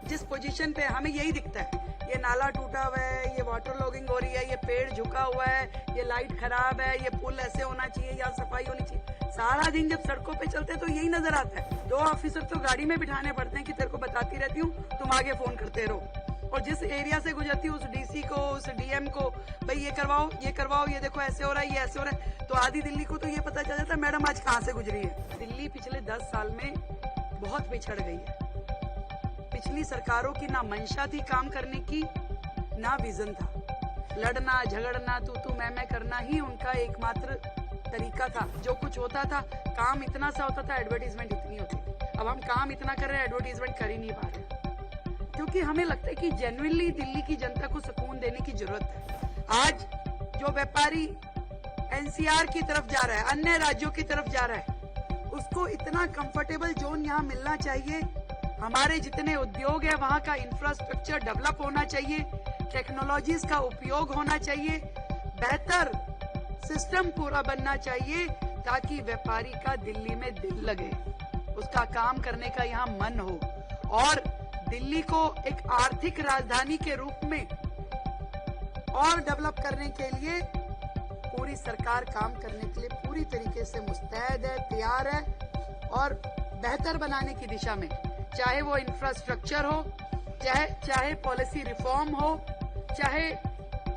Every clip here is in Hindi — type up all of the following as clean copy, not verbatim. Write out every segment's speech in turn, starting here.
जिस पोजीशन पे हमें यही दिखता है, ये नाला टूटा हुआ है, ये वाटर लॉगिंग हो रही है, ये पेड़ झुका हुआ है, ये लाइट खराब है, ये पुल ऐसे होना चाहिए, यहाँ सफाई होनी चाहिए। सारा दिन जब सड़कों पे चलते हैं तो यही नजर आता है। 2 ऑफिसर तो गाड़ी में बिठाने पड़ते हैं कि तेरे को बताती रहती हूँ, तुम आगे फोन करते रहो। और जिस एरिया से गुजरती हूँ उस डीसी को, उस डीएम को, भाई ये करवाओ, ये देखो ऐसे हो रहा है, ये ऐसे हो रहा है, तो आधी दिल्ली को तो ये पता चल जाता है मैडम आज कहाँ से गुजरी है। दिल्ली पिछले 10 साल में बहुत पिछड़ गई है। पिछली सरकारों की ना मंशा थी काम करने की, ना विजन था। लड़ना झगड़ना तू मैं करना ही उनका एकमात्र तरीका था। जो कुछ होता था, काम इतना सा होता था, एडवर्टीजमेंट इतनी होती थी। अब हम काम इतना कर रहे हैं, एडवर्टीजमेंट कर ही नहीं पा रहे, क्योंकि हमें लगता है कि जेन्युइनली दिल्ली की जनता को सुकून देने की जरूरत है। आज जो व्यापारी एनसीआर की तरफ जा रहा है, अन्य राज्यों की तरफ जा रहा है, उसको इतना कंफर्टेबल जोन यहाँ मिलना चाहिए। हमारे जितने उद्योग है वहाँ का इंफ्रास्ट्रक्चर डेवलप होना चाहिए, टेक्नोलॉजीज का उपयोग होना चाहिए, बेहतर सिस्टम पूरा बनना चाहिए, ताकि व्यापारी का दिल्ली में दिल लगे, उसका काम करने का यहाँ मन हो, और दिल्ली को एक आर्थिक राजधानी के रूप में और डेवलप करने के लिए पूरी सरकार काम करने के लिए पूरी तरीके से मुस्तैद है, तैयार है, और बेहतर बनाने की दिशा में, चाहे वो इंफ्रास्ट्रक्चर हो, चाहे पॉलिसी रिफॉर्म हो, चाहे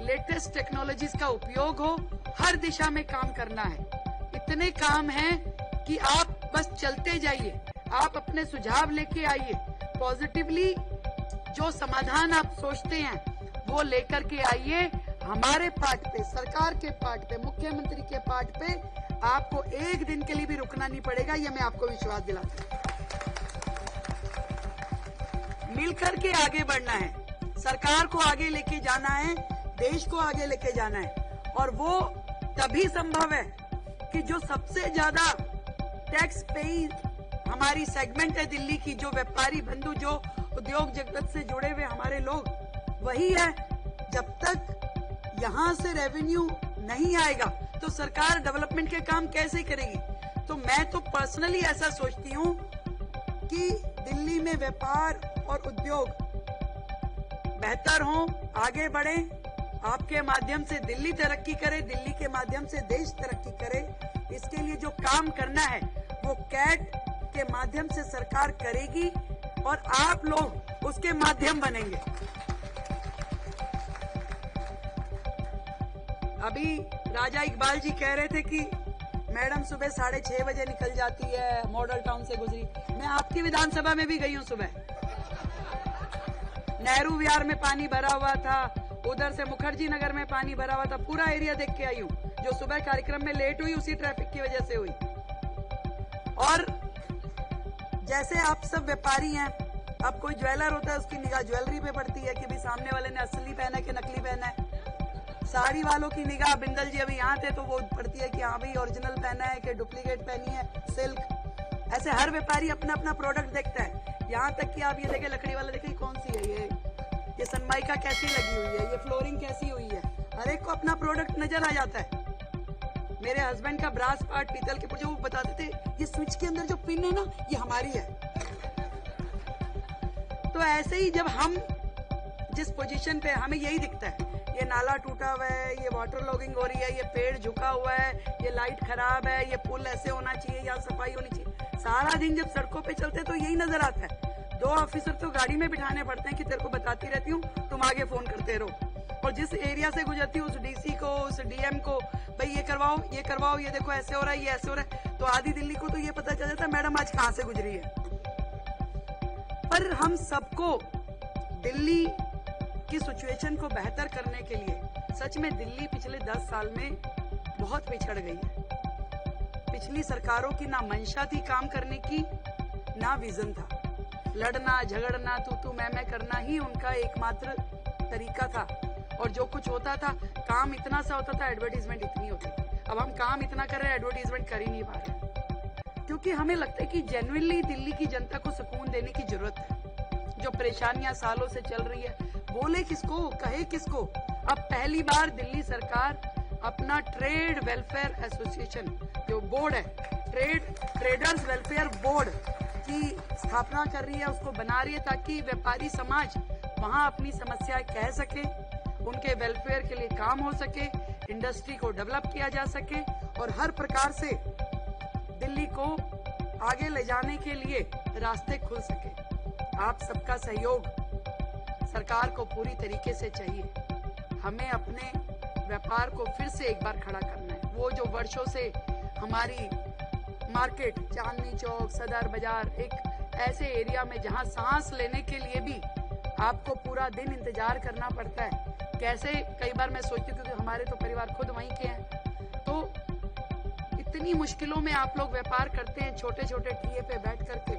लेटेस्ट टेक्नोलॉजीज का उपयोग हो, हर दिशा में काम करना है। इतने काम हैं कि आप बस चलते जाइए, आप अपने सुझाव लेके आइए, पॉजिटिवली जो समाधान आप सोचते हैं वो लेकर के आइए। हमारे पार्ट पे, सरकार के पार्ट पे, मुख्यमंत्री के पार्ट पे आपको एक दिन के लिए भी रुकना नहीं पड़ेगा, ये मैं आपको विश्वास दिलाता हूं। मिलकर के आगे बढ़ना है, सरकार को आगे लेके जाना है, देश को आगे लेके जाना है, और वो तभी संभव है कि जो सबसे ज्यादा टैक्स पेइंग हमारी सेगमेंट है दिल्ली की, जो व्यापारी बंधु, जो उद्योग जगत से जुड़े हुए हमारे लोग, वही है। जब तक यहाँ से रेवेन्यू नहीं आएगा तो सरकार डेवलपमेंट के काम कैसे करेगी? तो मैं तो पर्सनली ऐसा सोचती हूँ कि दिल्ली में व्यापार और उद्योग बेहतर हो, आगे बढ़े, आपके माध्यम से दिल्ली तरक्की करे, दिल्ली के माध्यम से देश तरक्की करे। इसके लिए जो काम करना है वो कैट के माध्यम से सरकार करेगी, और आप लोग उसके माध्यम बनेंगे। अभी राजा इकबाल जी कह रहे थे कि मैडम सुबह 6:30 बजे निकल जाती है, मॉडल टाउन से गुजरी। मैं आपकी विधानसभा में भी गई हूँ सुबह, नेहरू विहार में पानी भरा हुआ था, उधर से मुखर्जी नगर में पानी भरा हुआ था, पूरा एरिया देख के आई हूँ। जो सुबह कार्यक्रम में लेट हुई उसी ट्रैफिक की वजह से हुई। और जैसे आप सब व्यापारी हैं, अब कोई ज्वेलर होता है उसकी निगाह ज्वेलरी पे पड़ती है कि भाई सामने वाले ने असली पहना है कि नकली पहना है। साड़ी वालों की निगाह, बिंदल जी अभी यहाँ थे तो वो पड़ती है कि हाँ भाई ओरिजिनल पहना है कि डुप्लीकेट पहनी है, सिल्क। ऐसे हर व्यापारी अपना अपना प्रोडक्ट देखता है। यहाँ तक कि आप ये देखें, लकड़ी वाला देखें कौन सी है, ये सनमाइका कैसी लगी हुई है, ये फ्लोरिंग कैसी हुई है, हर एक को अपना प्रोडक्ट नजर आ जाता है। मेरे हस्बैंड का ब्रास पार्ट पीतल के पुर्जे, वो बताते थे ये स्विच के अंदर जो पिन है ना, ये हमारी है। तो ऐसे ही जब हम जिस पोजीशन पे, हमें यही दिखता है, ये नाला टूटा हुआ है, ये वाटर लॉगिंग हो रही है, ये पेड़ झुका हुआ है, ये लाइट खराब है, ये पुल ऐसे होना चाहिए, यहाँ सफाई होनी चाहिए। सारा दिन जब सड़कों पे चलते तो यही नजर आता है। 2 ऑफिसर तो गाड़ी में बिठाने पड़ते हैं कि तेरे को बताती रहती हूँ, तुम आगे फोन करते रहो। और जिस एरिया से गुजरती हूँ उस डीसी को, उस डीएम को, भाई ये करवाओ, ये देखो ऐसे हो रहा है, ये ऐसे हो रहा है, तो आधी दिल्ली को तो ये पता चल जाता है मैडम आज कहाँ से गुजरी है। पर हम सबको दिल्ली की सिचुएशन को बेहतर करने के लिए, सच में दिल्ली पिछले 10 साल में बहुत पिछड़ गई है। पिछली सरकारों की ना मंशा थी काम करने की, ना विजन था। लड़ना झगड़ना तू मैं करना ही उनका एकमात्र तरीका था, और जो कुछ होता था, काम इतना सा होता था, एडवर्टीजमेंट इतनी होती थी। अब हम काम इतना कर रहे हैं, एडवर्टीजमेंट कर ही नहीं पा रहे, क्योंकि हमें लगता है कि जेन्युइनली दिल्ली की जनता को सुकून देने की जरूरत है। जो परेशानियां सालों से चल रही है, बोले किसको, कहे किसको। अब पहली बार दिल्ली सरकार अपना ट्रेड वेलफेयर एसोसिएशन जो बोर्ड है, ट्रेडर्स वेलफेयर बोर्ड की स्थापना कर रही है, उसको बना रही है ताकि व्यापारी समाज वहां अपनी समस्याएं कह सके, उनके वेलफेयर के लिए काम हो सके, इंडस्ट्री को डेवलप किया जा सके और हर प्रकार से दिल्ली को आगे ले जाने के लिए रास्ते खुल सके। आप सबका सहयोग सरकार को पूरी तरीके से चाहिए। हमें अपने व्यापार को फिर से एक बार खड़ा करना है। वो जो वर्षों से हमारी मार्केट, चांदनी चौक, सदर बाजार, एक ऐसे एरिया में जहां सांस लेने के लिए भी आपको पूरा दिन इंतजार करना पड़ता है, कैसे कई बार मैं सोचती हूँ, क्योंकि हमारे तो परिवार खुद वहीं के हैं, तो इतनी मुश्किलों में आप लोग व्यापार करते हैं छोटे छोटे टीए पे बैठ करके।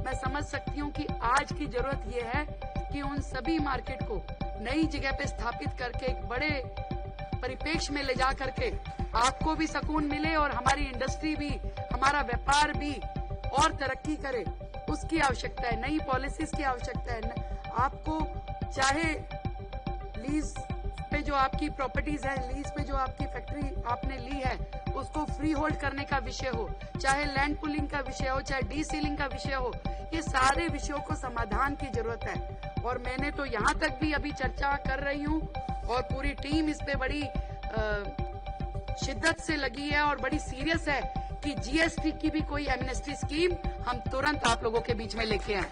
मैं समझ सकती हूँ कि आज की जरूरत ये है कि उन सभी मार्केट को नई जगह पे स्थापित करके एक बड़े परिप्रेक्ष्य में ले जा करके आपको भी सुकून मिले और हमारी इंडस्ट्री भी, हमारा व्यापार भी और तरक्की करे, उसकी आवश्यकता है। नई पॉलिसीज की आवश्यकता है। आपको चाहे लीज पे जो आपकी प्रॉपर्टीज है, लीज पे जो आपकी फैक्ट्री आपने ली है, उसको फ्री होल्ड करने का विषय हो, चाहे लैंड पुलिंग का विषय हो, चाहे डी सीलिंग का विषय हो, ये सारे विषयों को समाधान की जरूरत है। और मैंने तो यहाँ तक भी अभी चर्चा कर रही हूँ और पूरी टीम इस पे बड़ी शिद्दत से लगी है और बड़ी सीरियस है कि जीएसटी की भी कोई एमनेस्टी स्कीम हम तुरंत आप लोगों के बीच में लेके आए।